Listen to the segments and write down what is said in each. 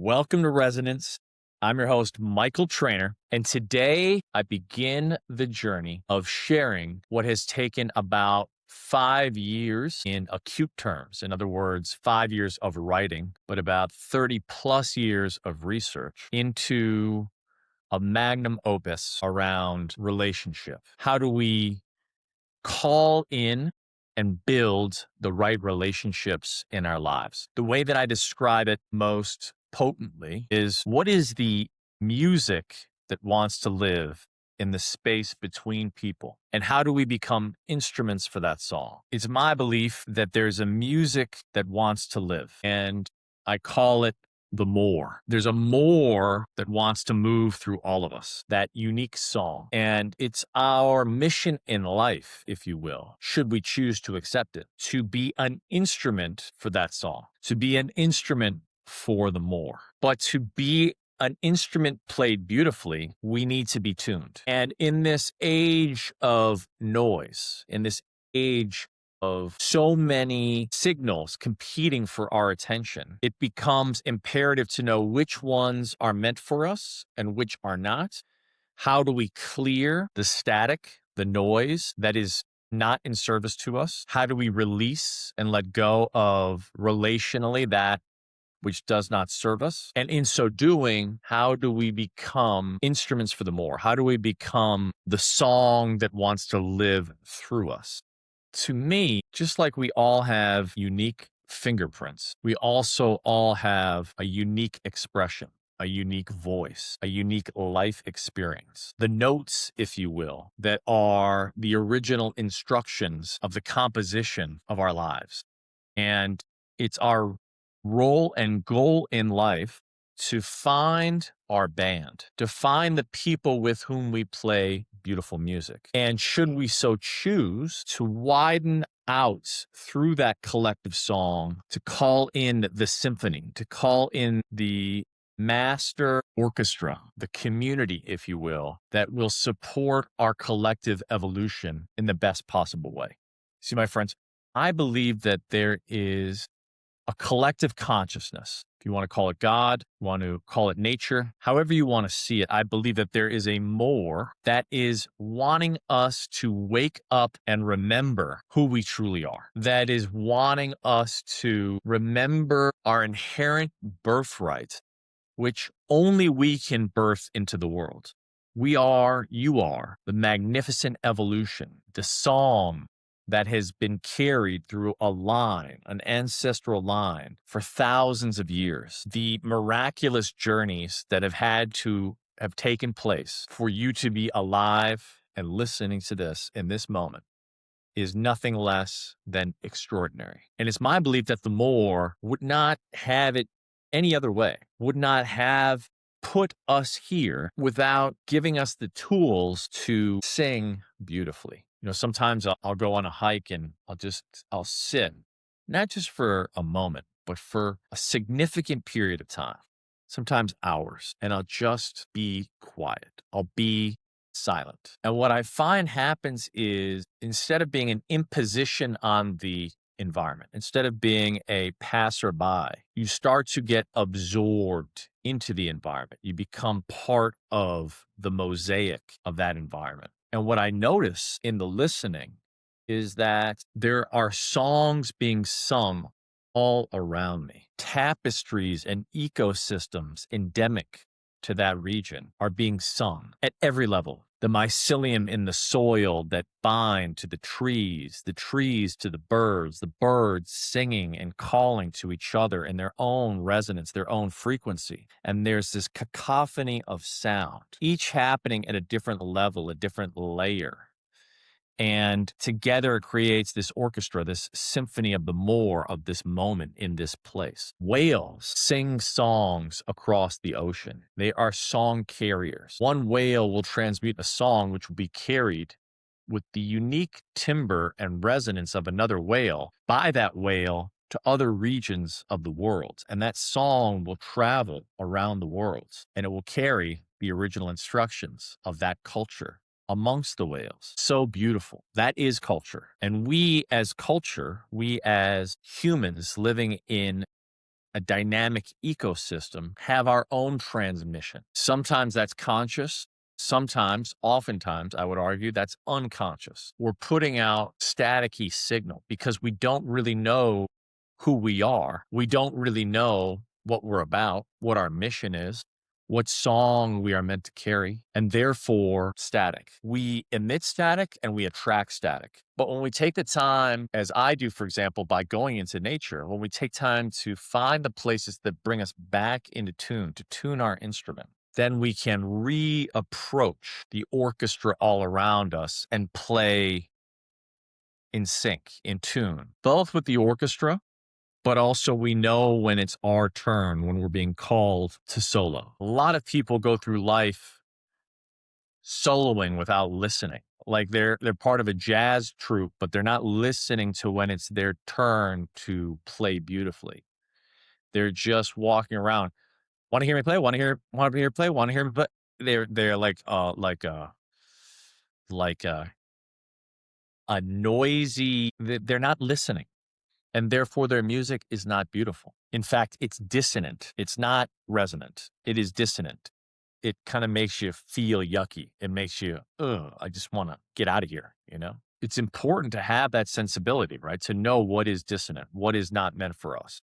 Welcome to Resonance. I'm your host, Michael Trainer, and today I begin the journey of sharing what has taken about 5 years in acute terms. In other words, 5 years of writing, but about 30 plus years of research into a magnum opus around relationship. How do we call in and build the right relationships in our lives? The way that I describe it most potently is, what is the music that wants to live in the space between people? And how do we become instruments for that song? It's my belief that there's a music that wants to live, and I call it the more. There's a more that wants to move through all of us, that unique song. And it's our mission in life, if you will, should we choose to accept it, to be an instrument for that song, to be an instrument for the more. But to be an instrument played beautifully, we need to be tuned. And in this age of noise, in this age of so many signals competing for our attention, it becomes imperative to know which ones are meant for us and which are not. How do we clear the static, the noise that is not in service to us? How do we release and let go of relationally that which does not serve us? And in so doing, how do we become instruments for the more? How do we become the song that wants to live through us? To me, just like we all have unique fingerprints, we also all have a unique expression, a unique voice, a unique life experience. The notes, if you will, that are the original instructions of the composition of our lives. And it's our role and goal in life to find our band, to find the people with whom we play beautiful music. And should we so choose, to widen out through that collective song, to call in the symphony, to call in the master orchestra, the community, if you will, that will support our collective evolution in the best possible way. See, my friends, I believe that there is a collective consciousness. If you want to call it God, you want to call it nature, however you want to see it, I believe that there is a more that is wanting us to wake up and remember who we truly are. That is wanting us to remember our inherent birthright, which only we can birth into the world. We are, you are, the magnificent evolution, the song that has been carried through a line, an ancestral line, for thousands of years. The miraculous journeys that have taken place for you to be alive and listening to this in this moment is nothing less than extraordinary. And it's my belief that the more would not have it any other way, would not have put us here without giving us the tools to sing beautifully. You know, sometimes I'll go on a hike and I'll sit, not just for a moment, but for a significant period of time, sometimes hours, and I'll just be quiet. I'll be silent. And what I find happens is, instead of being an imposition on the environment, instead of being a passerby, you start to get absorbed into the environment. You become part of the mosaic of that environment. And what I notice in the listening is that there are songs being sung all around me. Tapestries and ecosystems endemic to that region are being sung at every level. The mycelium in the soil that bind to the trees to the birds singing and calling to each other in their own resonance, their own frequency. And there's this cacophony of sound, each happening at a different level, a different layer. And together it creates this orchestra, this symphony of the more of this moment in this place. Whales sing songs across the ocean. They are song carriers. One whale will transmute a song which will be carried with the unique timbre and resonance of another whale by that whale to other regions of the world. And that song will travel around the world, and it will carry the original instructions of that culture amongst the whales. So beautiful. That is culture. And we as culture, we as humans living in a dynamic ecosystem, have our own transmission. Sometimes that's conscious. Sometimes, oftentimes, I would argue that's unconscious. We're putting out staticky signal because we don't really know who we are. We don't really know what we're about, what our mission is, what song we are meant to carry, and therefore static. We emit static and we attract static. But when we take the time, as I do, for example, by going into nature, when we take time to find the places that bring us back into tune, to tune our instrument, then we can reapproach the orchestra all around us and play in sync, in tune, both with the orchestra, but also we know when it's our turn, when we're being called to solo. A lot of people go through life soloing without listening. Like they're part of a jazz troupe, but they're not listening to when it's their turn to play beautifully. They're just walking around. Want to hear me play? Want to hear me play? Want to hear me play? They're like a noisy. They're not listening, and therefore their music is not beautiful. In fact, it's dissonant. It's not resonant. It is dissonant. It kind of makes you feel yucky. It makes you, I just want to get out of here, you know? It's important to have that sensibility, right? To know what is dissonant, what is not meant for us.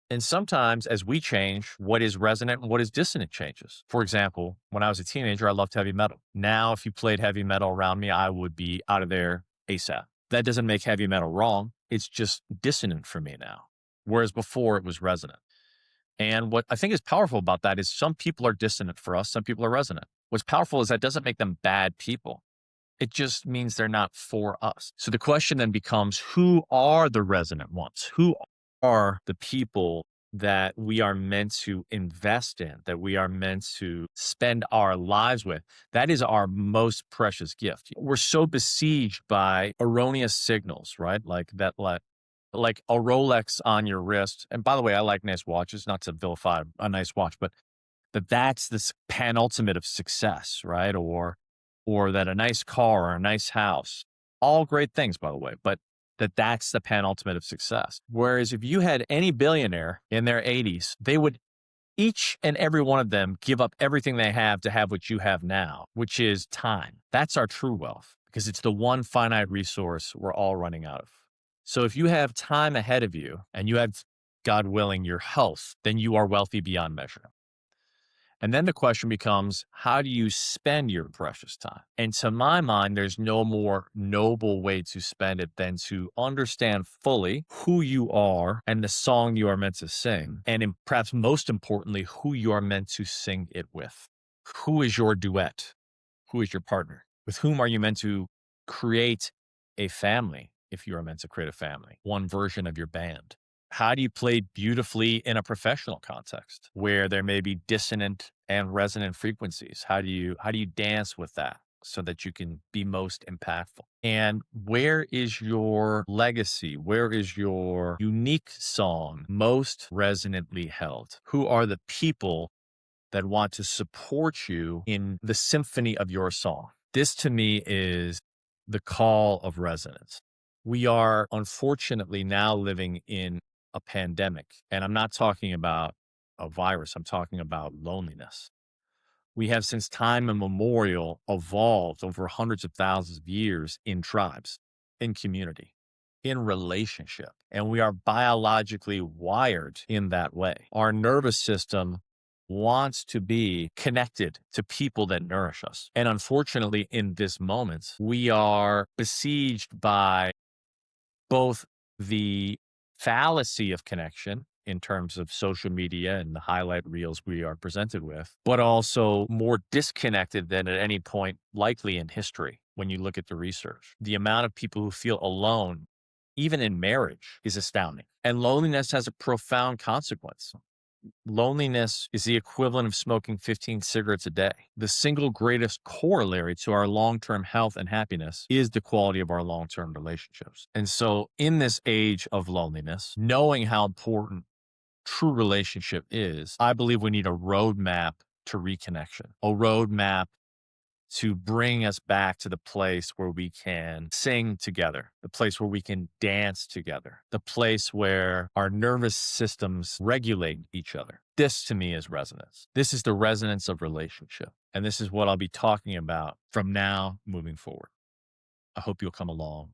And sometimes as we change, what is resonant and what is dissonant changes. For example, when I was a teenager, I loved heavy metal. Now, if you played heavy metal around me, I would be out of there ASAP. That doesn't make heavy metal wrong. It's just dissonant for me now. Whereas before it was resonant. And what I think is powerful about that is some people are dissonant for us. Some people are resonant. What's powerful is that doesn't make them bad people. It just means they're not for us. So the question then becomes, who are the resonant ones? Who are the people that we are meant to invest in, that we are meant to spend our lives with? That is our most precious gift. We're so besieged by erroneous signals, right? Like a Rolex on your wrist. And by the way, I like nice watches, not to vilify a nice watch, but that's the penultimate of success, right? Or that a nice car or a nice house, all great things, by the way, but that's the penultimate of success. Whereas if you had any billionaire in their 80s, they would each and every one of them give up everything they have to have what you have now, which is time. That's our true wealth because it's the one finite resource we're all running out of. So if you have time ahead of you and you have, God willing, your health, then you are wealthy beyond measure. And then the question becomes, how do you spend your precious time? And to my mind, there's no more noble way to spend it than to understand fully who you are and the song you are meant to sing. And perhaps most importantly, who you are meant to sing it with. Who is your duet? Who is your partner? With whom are you meant to create a family? If you are meant to create a family, one version of your band. How do you play beautifully in a professional context where there may be dissonant and resonant frequencies? How do you dance with that so that you can be most impactful? And where is your legacy? Where is your unique song most resonantly held? Who are the people that want to support you in the symphony of your song? This to me is the call of resonance. We are unfortunately now living in a pandemic, and I'm not talking about a virus. I'm talking about loneliness. We have since time immemorial evolved over hundreds of thousands of years in tribes, in community, in relationship, and we are biologically wired in that way. Our nervous system wants to be connected to people that nourish us. And unfortunately, in this moment, we are besieged by both the fallacy of connection in terms of social media and the highlight reels we are presented with, but also more disconnected than at any point likely in history when you look at the research. The amount of people who feel alone, even in marriage, is astounding. And loneliness has a profound consequence. Loneliness is the equivalent of smoking 15 cigarettes a day. The single greatest corollary to our long-term health and happiness is the quality of our long-term relationships. And so in this age of loneliness, knowing how important true relationship is, I believe we need a roadmap to reconnection, a roadmap to bring us back to the place where we can sing together, the place where we can dance together, the place where our nervous systems regulate each other. This to me is resonance. This is the resonance of relationship. And this is what I'll be talking about from now moving forward. I hope you'll come along.